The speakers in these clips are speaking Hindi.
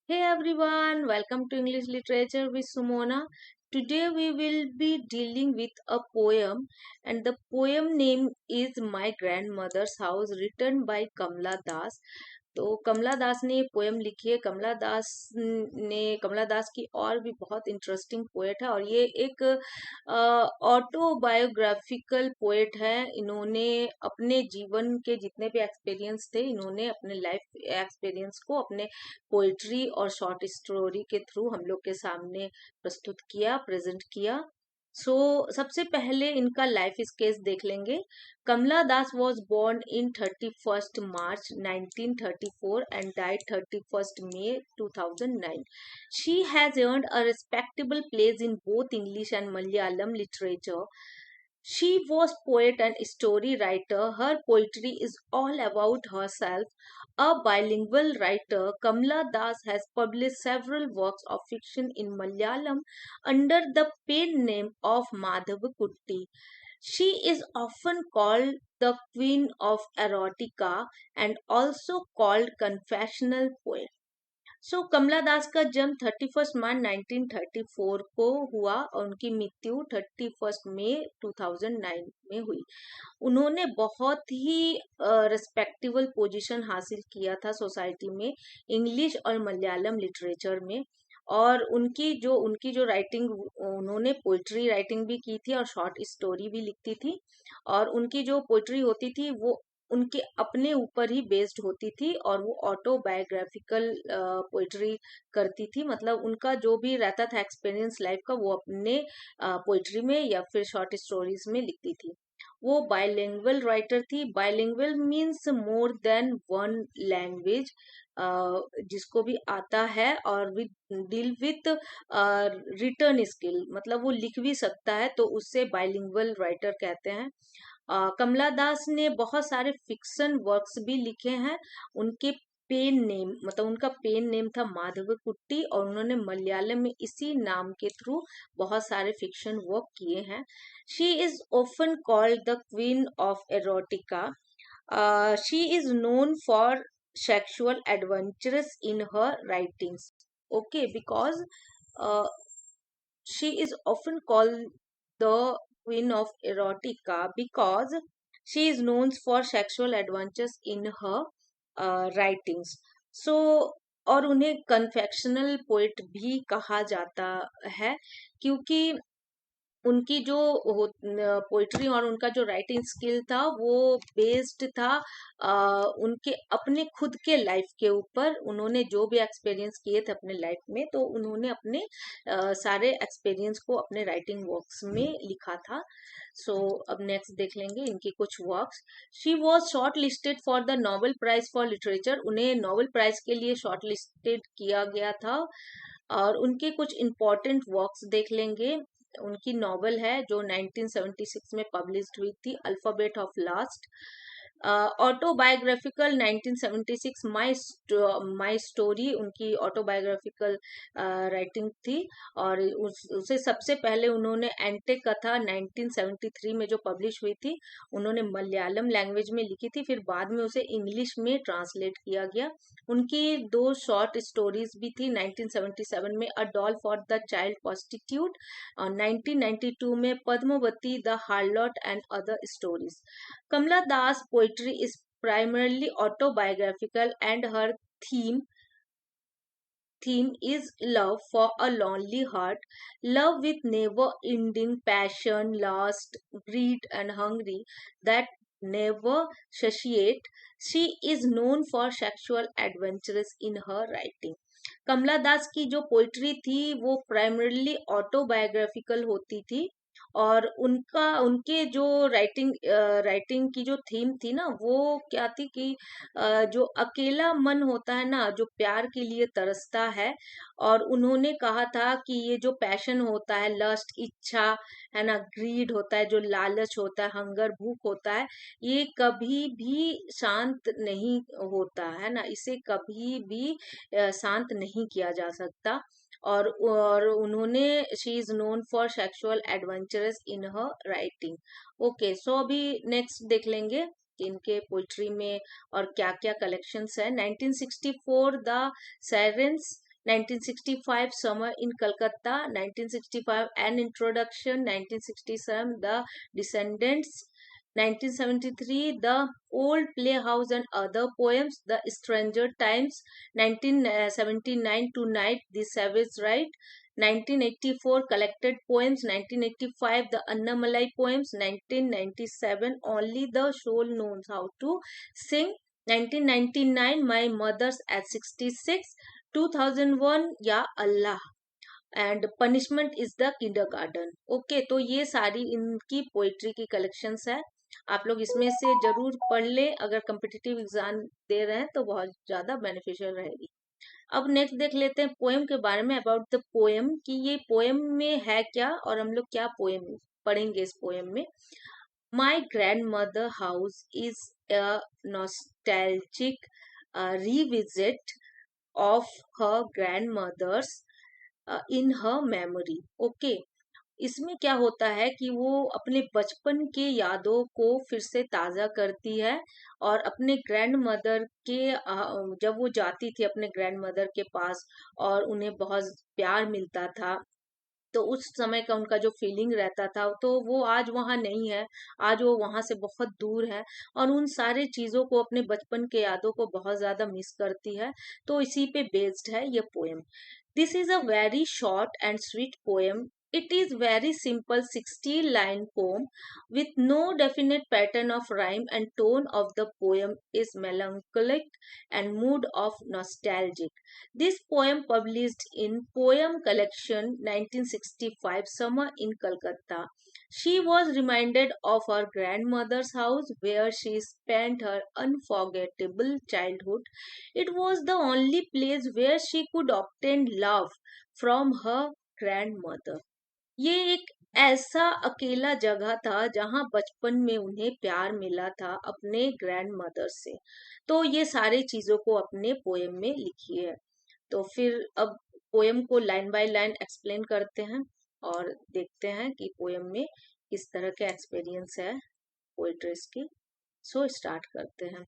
Hey everyone, welcome to English Literature with Sumona. Today we will be dealing with a poem, and the poem name is My Grandmother's House, written by Kamla Das. तो कमला दास ने ये पोएम लिखी है। कमला दास की और भी बहुत इंटरेस्टिंग पोएट है, और ये एक ऑटोबायोग्राफिकल पोएट है। इन्होंने अपने जीवन के जितने भी एक्सपीरियंस थे, इन्होंने अपने लाइफ एक्सपीरियंस को अपने पोइट्री और शॉर्ट स्टोरी के थ्रू हम लोग के सामने प्रस्तुत किया, प्रेजेंट किया। सबसे पहले इनका लाइफ स्केच देख लेंगे। कमला दास was born in 31st March 1934 and died 31st May 2009. She has earned a respectable place in both English and Malayalam literature. She was poet and story writer. Her poetry is all about herself. A bilingual writer, Kamla Das has published several works of fiction in Malayalam under the pen name of Madhavakutty. She is often called the Queen of Erotica and also called confessional poet. कमला दास का जन्म 31 मार्च 1934 को हुआ और उनकी मृत्यु 31 मई 2009 में हुई। उन्होंने बहुत ही रिस्पेक्टेबल पोजीशन हासिल किया था सोसाइटी में, इंग्लिश और मलयालम लिटरेचर में। और उनकी जो राइटिंग, उन्होंने पोइट्री राइटिंग भी की थी और शॉर्ट स्टोरी भी लिखती थी। और उनकी जो पोइट्री होती थी वो उनके अपने ऊपर ही बेस्ड होती थी, और वो ऑटोबायोग्राफिकल पोइट्री करती थी। मतलब उनका जो भी रहता था एक्सपीरियंस लाइफ का, वो अपने पोइट्री में या फिर शॉर्ट स्टोरीज में लिखती थी। वो बाइलिंगुअल राइटर थी। Bilingual means more than one language, जिसको भी आता है, और with deal with return skill, मतलब वो लिख भी सकता है, तो उससे बाइलिंगुअल राइटर कहते हैं। कमला दास ने बहुत सारे फिक्शन वर्क्स भी लिखे हैं। उनके पेन नेम, मतलब उनका पेन नेम था माधवकुट्टी, और उन्होंने मलयालम में इसी नाम के थ्रू बहुत सारे फिक्शन वर्क किए हैं। She is often called the queen of erotica. She is known for sexual adventures in her writings. Okay, because uh, she is often called the queen of erotica because she is known for sexual adventures in her writings. So और उन्हें कन्फेक्शनल पोइट भी कहा जाता है, क्योंकि उनकी जो पोइट्री और उनका जो राइटिंग स्किल था वो बेस्ड था उनके अपने खुद के लाइफ के ऊपर। उन्होंने जो भी एक्सपीरियंस किए थे अपने लाइफ में, तो उन्होंने अपने सारे एक्सपीरियंस को अपने राइटिंग वर्क्स में लिखा था। अब नेक्स्ट देख लेंगे इनकी कुछ works. She was short listed for the Nobel prize for literature. उन्हें नोबेल प्राइज के लिए शॉर्ट लिस्टेड किया गया था। और उनके कुछ इम्पोर्टेंट वर्क्स देख लेंगे। उनकी नॉवल है जो 1976 में पब्लिश्ड हुई थी, alphabet of last. Autobiographical 1976 my story उनकी ऑटोबायोग्राफिकल राइटिंग थी। और उसे सबसे पहले उन्होंने एंटे कथा 1973 में जो पब्लिश हुई थी, उन्होंने मलयालम लैंग्वेज में लिखी थी, फिर बाद में उसे इंग्लिश में ट्रांसलेट किया गया। उनकी दो शॉर्ट स्टोरीज भी थी 1977 में, a doll for the child prostitute, और 1992 में Padmavati the harlot and other stories. Kamla Das' poetry is primarily autobiographical, and her theme is love for a lonely heart, love with never ending passion, lust, greed, and hungry that never satiate. She is known for sexual adventures in her writing. कमला दास की जो पोइट्री थी वो प्राइमरली ऑटोबायोग्राफिकल होती थी, और उनके जो राइटिंग की जो थीम थी ना, वो क्या थी कि जो अकेला मन होता है ना, जो प्यार के लिए तरसता है, और उन्होंने कहा था कि ये जो पैशन होता है, लस्ट इच्छा है ना, ग्रीड होता है, जो लालच होता है, हंगर भूख होता है, ये कभी भी शांत नहीं होता है ना, इसे कभी भी शांत नहीं किया जा सकता। और उन्होंने she is known for sexual adventures in her writing. Okay, so अभी नेक्स्ट देख लेंगे कि इनके पोइट्री में और क्या क्या कलेक्शंस है। 1964 the sirens 1965 Summer in Calcutta, 1965 An Introduction, 1967 The Descendants, 1973 The Old Playhouse and Other Poems, The Stranger Times, 1979 Tonight, The Savage Ride, 1984 Collected Poems, 1985 The Annamalai Poems, 1997 Only the Soul Knows How to Sing, 1999 My Mother's at 66, 2001 Ya Allah and punishment is the kindergarten. Okay, तो ये सारी इनकी पोइट्री की कलेक्शंस है। आप लोग इसमें से जरूर पढ़ ले, अगर कम्पिटिटिव एग्जाम दे रहे हैं तो बहुत ज्यादा बेनिफिशियल रहेगी। अब नेक्स्ट देख लेते हैं पोएम के बारे में, अबाउट द पोएम कि ये पोएम में है क्या और हम लोग क्या पोएम पढ़ेंगे इस पोएम में। My grand mother house is a nostalgic revisit of her grandmother's in her memory। Okay, इसमें क्या होता है कि वो अपने बचपन के यादों को फिर से ताजा करती है और अपने ग्रैंड मदर के जब वो जाती थी अपने ग्रैंड मदर के पास और उन्हें बहुत प्यार मिलता था, तो उस समय का उनका जो फीलिंग रहता था तो वो आज वहाँ नहीं है, आज वो वहाँ से बहुत दूर है और उन सारे चीजों को, अपने बचपन के यादों को बहुत ज्यादा मिस करती है। तो इसी पे बेस्ड है ये poem. This is a very short and sweet poem. It is very simple 60-line poem with no definite pattern of rhyme, and tone of the poem is melancholic and mood of nostalgic. This poem published in Poem Collection 1965 Summer in Calcutta. She was reminded of her grandmother's house where she spent her unforgettable childhood. It was the only place where she could obtain love from her grandmother. ये एक ऐसा अकेला जगह था जहां बचपन में उन्हें प्यार मिला था अपने ग्रैंड मदर से। तो ये सारे चीजों को अपने पोएम में लिखी है। तो फिर अब पोएम को लाइन बाय लाइन एक्सप्लेन करते हैं और देखते हैं कि पोएम में किस तरह के एक्सपीरियंस है पोएट्रीज की। सो स्टार्ट करते हैं।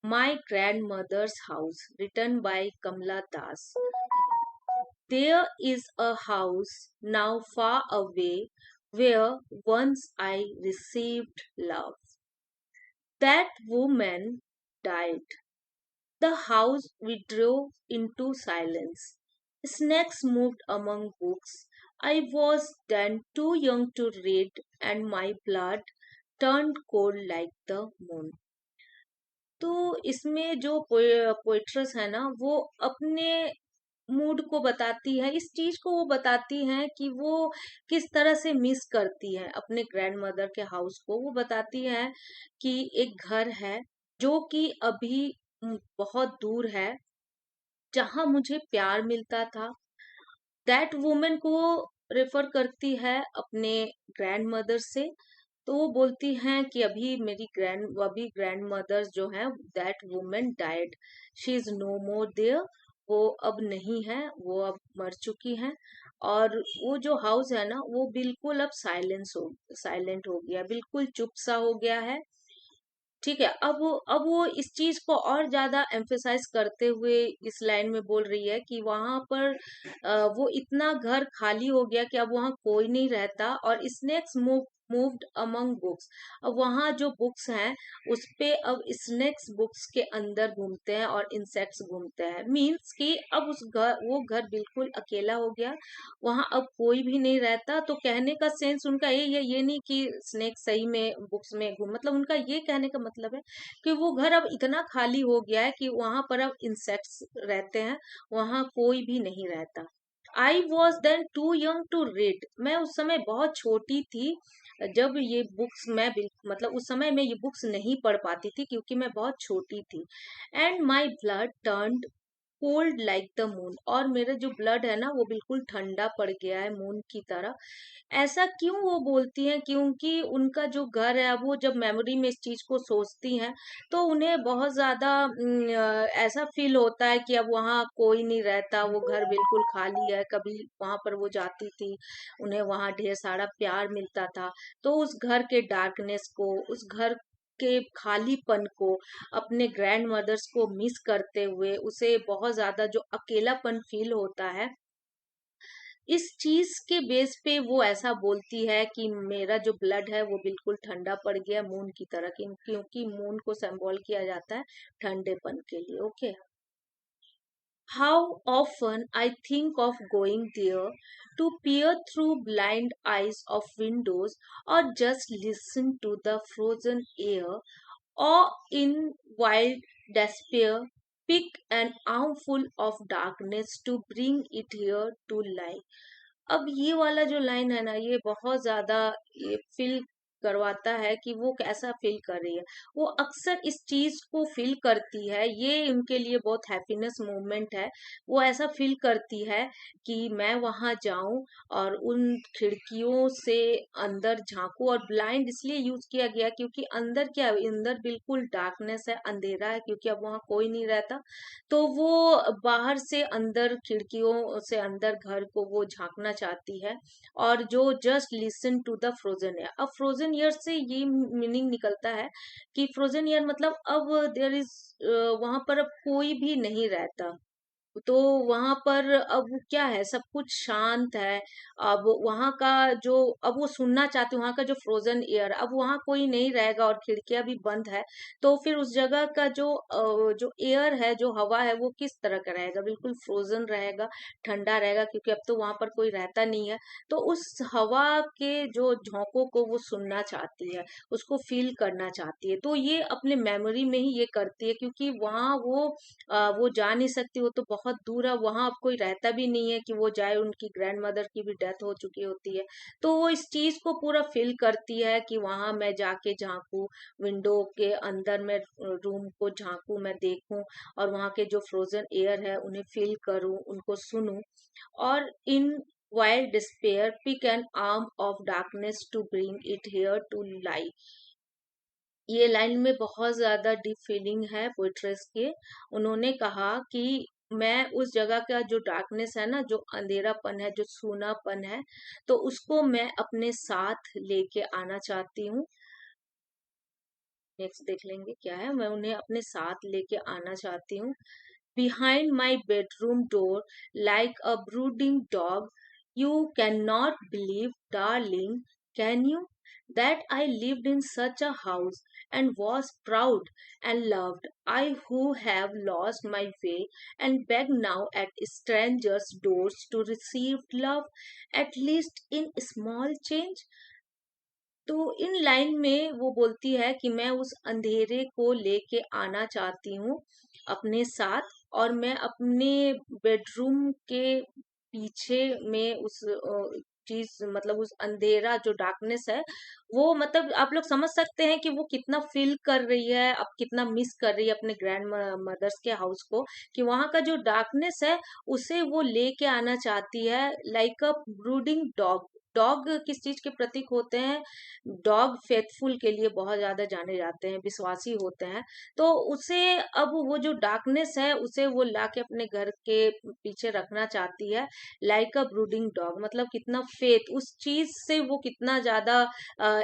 My grandmother's house, written by Kamala Das. There is a house now far away where once I received love. That woman died. The house withdrew into silence. Snakes moved among books. I was then too young to read, and my blood turned cold like the moon. तो इसमें जो पोएट्रस है ना, वो अपने मूड को बताती है, इस चीज को वो बताती हैं कि वो किस तरह से मिस करती है अपने ग्रैंड मदर के हाउस को। वो बताती है कि एक घर है जो कि अभी बहुत दूर है, जहां मुझे प्यार मिलता था। दैट वुमेन को रेफर करती है अपने ग्रैंड मदर से। तो वो बोलती हैं कि अभी ग्रैंड मदर्स जो हैं, that woman died, she is no more there, वो अब नहीं है, वो अब मर चुकी हैं। और वो जो हाउस है ना, वो बिल्कुल अब साइलेंट हो गया, बिल्कुल चुप सा हो गया है। ठीक है, अब वो इस चीज को और ज्यादा एम्फेसाइज करते हुए इस लाइन में बोल रही है कि वहां पर वो इतना घर खाली हो गया कि अब वहां कोई नहीं रहता। और स्नेक्स मूव्ड अमंग बुक्स, अब वहां जो बुक्स हैं उस पे अब स्नेक्स बुक्स के अंदर घूमते हैं और इंसेक्ट्स घूमते हैं। मीन्स कि अब वो घर बिल्कुल अकेला हो गया, वहां अब कोई भी नहीं रहता। तो कहने का सेंस उनका ये नहीं कि स्नेक सही में बुक्स में घूम, मतलब उनका ये कहने का मतलब है कि वो घर अब इतना खाली हो गया है कि वहां पर अब इंसेक्ट्स रहते हैं, वहां कोई भी नहीं रहता। I was then too young to read, मैं उस समय बहुत छोटी थी जब ये बुक्स मतलब उस समय मैं ये बुक्स नहीं पढ़ पाती थी क्योंकि मैं बहुत छोटी थी। And my blood turned cold like the moon, और मेरा जो ब्लड है ना वो बिल्कुल ठंडा पड़ गया है मून की तरह। ऐसा क्यों वो बोलती हैं? क्योंकि उनका जो घर है, वो जब मेमोरी में इस चीज को सोचती हैं तो उन्हें बहुत ज्यादा ऐसा फील होता है कि अब वहाँ कोई नहीं रहता, वो घर बिल्कुल खाली है। कभी वहां पर वो जाती थी, उन्हें वहां ढेर सारा प्यार मिलता था। तो उस घर के डार्कनेस को, उस घर के खालीपन को, अपने ग्रैंड मदर्स को मिस करते हुए उसे बहुत ज्यादा जो अकेलापन फील होता है, इस चीज के बेस पे वो ऐसा बोलती है कि मेरा जो ब्लड है वो बिल्कुल ठंडा पड़ गया मून की तरह, क्योंकि मून को सिंबल किया जाता है ठंडेपन के लिए। Okay. How often I think of going there to peer through blind eyes of windows, or just listen to the frozen air, or in wild despair pick an armful of darkness to bring it here to lie. अब ये वाला जो लाइन है ना, ये बहुत ज्यादा ये फील करवाता है कि वो कैसा फील कर रही है। वो अक्सर इस चीज को फील करती है, ये उनके लिए बहुत हैप्पीनेस मोमेंट है। वो ऐसा फील करती है कि मैं वहां जाऊं और उन खिड़कियों से अंदर झांकू, और ब्लाइंड इसलिए यूज किया गया क्योंकि अंदर क्या है, अंदर बिल्कुल डार्कनेस है, अंधेरा है, क्योंकि अब वहां कोई नहीं रहता। तो वो बाहर से अंदर खिड़कियों से अंदर घर को वो झांकना चाहती है। और जो just listen to the frozen air, अब फ्रोजन एयर से ये मीनिंग निकलता है कि फ्रोजन एयर मतलब अब देयर इज, वहां पर अब कोई भी नहीं रहता। तो वहां पर अब क्या है, सब कुछ शांत है। अब वहां का जो, अब वो सुनना चाहते, वहां का जो फ्रोजन एयर, अब वहां कोई नहीं रहेगा और खिड़कियां भी बंद है। तो फिर उस जगह का जो एयर है, जो हवा है, वो किस तरह का रहेगा, बिल्कुल फ्रोजन रहेगा, ठंडा रहेगा, क्योंकि अब तो वहां पर कोई रहता नहीं है। तो उस हवा के जो झोंकों को वो सुनना चाहती है, उसको फील करना चाहती है। तो ये अपने मेमोरी में ही ये करती है, क्योंकि वहां वो जा नहीं सकती, वो तो बहुत दूर है, वहां अब कोई रहता भी नहीं है कि वो जाए, उनकी ग्रैंड मदर की भी डेथ हो चुकी होती है। तो वो इस चीज को पूरा फील करती है कि वहां मैं जाके झांकू, विंडो के अंदर में रूम को झांकू, मैं देखूं, और वहां के जो फ्रोजन एयर है उन्हें फील करूं, उनको सुनूं, और in wild despair pick an arm of darkness to bring it here to life. ये लाइन में बहुत ज्यादा डीप फीलिंग है पोइट्रेस के। उन्होंने कहा कि मैं उस जगह का जो डार्कनेस है ना, जो अंधेरापन है, जो सूनापन है, तो उसको मैं अपने साथ लेके आना चाहती हूँ। नेक्स्ट देख लेंगे क्या है। मैं उन्हें अपने साथ लेके आना चाहती हूँ। Behind my bedroom door, like a brooding dog, you cannot believe, darling, can you, that I lived in such a house and was proud and loved. I who have lost my way and beg now at strangers' doors to receive love, at least in small change. तो इन लाइन में वो बोलती है कि मैं उस अंधेरे को लेके आना चाहती हूँ अपने साथ, और मैं अपने बेडरूम के पीछे में उस चीज, मतलब उस अंधेरा जो डार्कनेस है, वो मतलब आप लोग समझ सकते हैं कि वो कितना फील कर रही है, अब कितना मिस कर रही है अपने ग्रैंड मदर्स के हाउस को, कि वहां का जो डार्कनेस है उसे वो लेके आना चाहती है, लाइक अ ब्रूडिंग डॉग। डॉग किस चीज के प्रतीक होते हैं? डॉग फेथफुल के लिए बहुत ज्यादा जाने जाते हैं, विश्वासी होते हैं। तो उसे, अब वो जो डार्कनेस है उसे वो लाके अपने घर के पीछे रखना चाहती है, लाइक अ ब्रूडिंग डॉग, मतलब कितना फेथ, उस चीज से वो कितना ज्यादा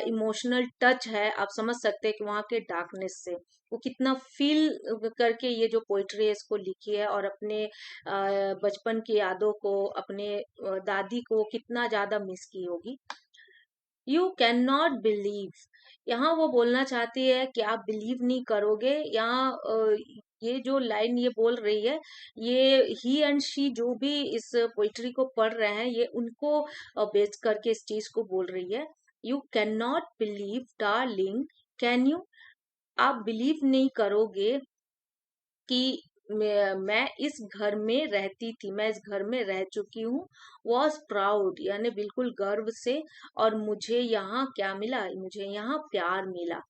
इमोशनल टच है, आप समझ सकते हैं कि वहां के डार्कनेस से वो कितना फील करके ये जो पोइट्री है इसको लिखी है, और अपने बचपन की यादों को, अपने दादी को कितना ज्यादा मिस की होगी। यू कैन नॉट बिलीव, यहाँ वो बोलना चाहती है कि आप बिलीव नहीं करोगे। यहाँ ये जो लाइन ये बोल रही है, ये ही एंड शी जो भी इस पोइट्री को पढ़ रहे हैं, ये उनको बेस करके इस चीज को बोल रही है। You can not believe, darling, can you, आप बिलीव नहीं करोगे कि मैं इस घर में रहती थी, मैं इस घर में रह चुकी हूँ। वॉज प्राउड, यानी बिल्कुल गर्व से, और मुझे यहाँ क्या मिला, मुझे यहाँ प्यार मिला।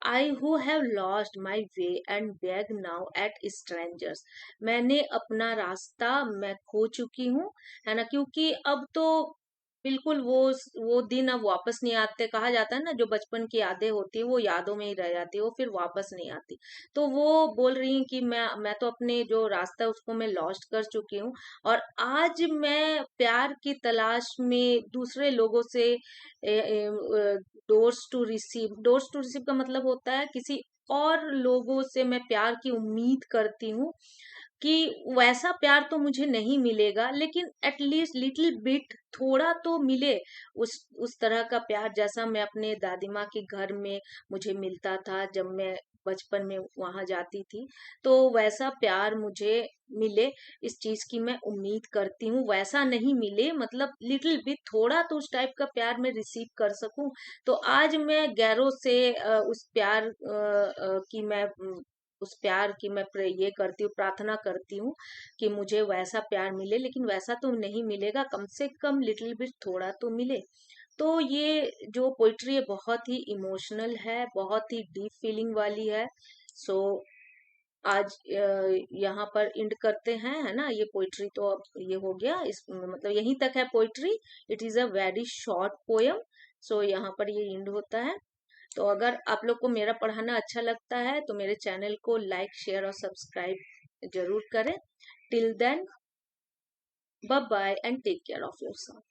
I who have lost my way and beg now at strangers, मैंने अपना रास्ता मैं खो चुकी हूँ, है ना, क्योंकि अब तो बिल्कुल वो दिन अब वापस नहीं आते। कहा जाता है ना, जो बचपन की यादें होती है वो यादों में ही रह जाती है, वो फिर वापस नहीं आती। तो वो बोल रही हैं कि मैं तो अपने जो रास्ता है उसको मैं लॉस्ट कर चुकी हूँ, और आज मैं प्यार की तलाश में दूसरे लोगों से डोर्स टू रिसीव का मतलब होता है किसी और लोगों से मैं प्यार की उम्मीद करती हूँ कि वैसा प्यार तो मुझे नहीं मिलेगा, लेकिन एटलीस्ट लिटिल बिट थोड़ा तो मिले। उस तरह का प्यार जैसा मैं अपने दादी माँ के घर में मुझे मिलता था जब मैं बचपन में वहां जाती थी, तो वैसा प्यार मुझे मिले, इस चीज की मैं उम्मीद करती हूँ। वैसा नहीं मिले मतलब लिटिल बिट थोड़ा तो उस टाइप का प्यार मैं रिसीव कर सकूं। तो आज मैं गैरों से उस प्यार की मैं उस प्यार की मैं ये करती हूँ, प्रार्थना करती हूँ कि मुझे वैसा प्यार मिले, लेकिन वैसा तो नहीं मिलेगा, कम से कम लिटिल बिट थोड़ा तो मिले। तो ये जो पोइट्री है बहुत ही इमोशनल है, बहुत ही डीप फीलिंग वाली है। सो आज यहाँ पर इंड करते हैं, है ना। ये पोइट्री तो अब ये हो गया, इस मतलब यहीं तक है poetry. It is a very short poem. So यहाँ पर ये इंड होता है। तो अगर आप लोग को मेरा पढ़ाना अच्छा लगता है तो मेरे चैनल को लाइक शेयर और सब्सक्राइब जरूर करें। Till then, bye bye and take care of yourself.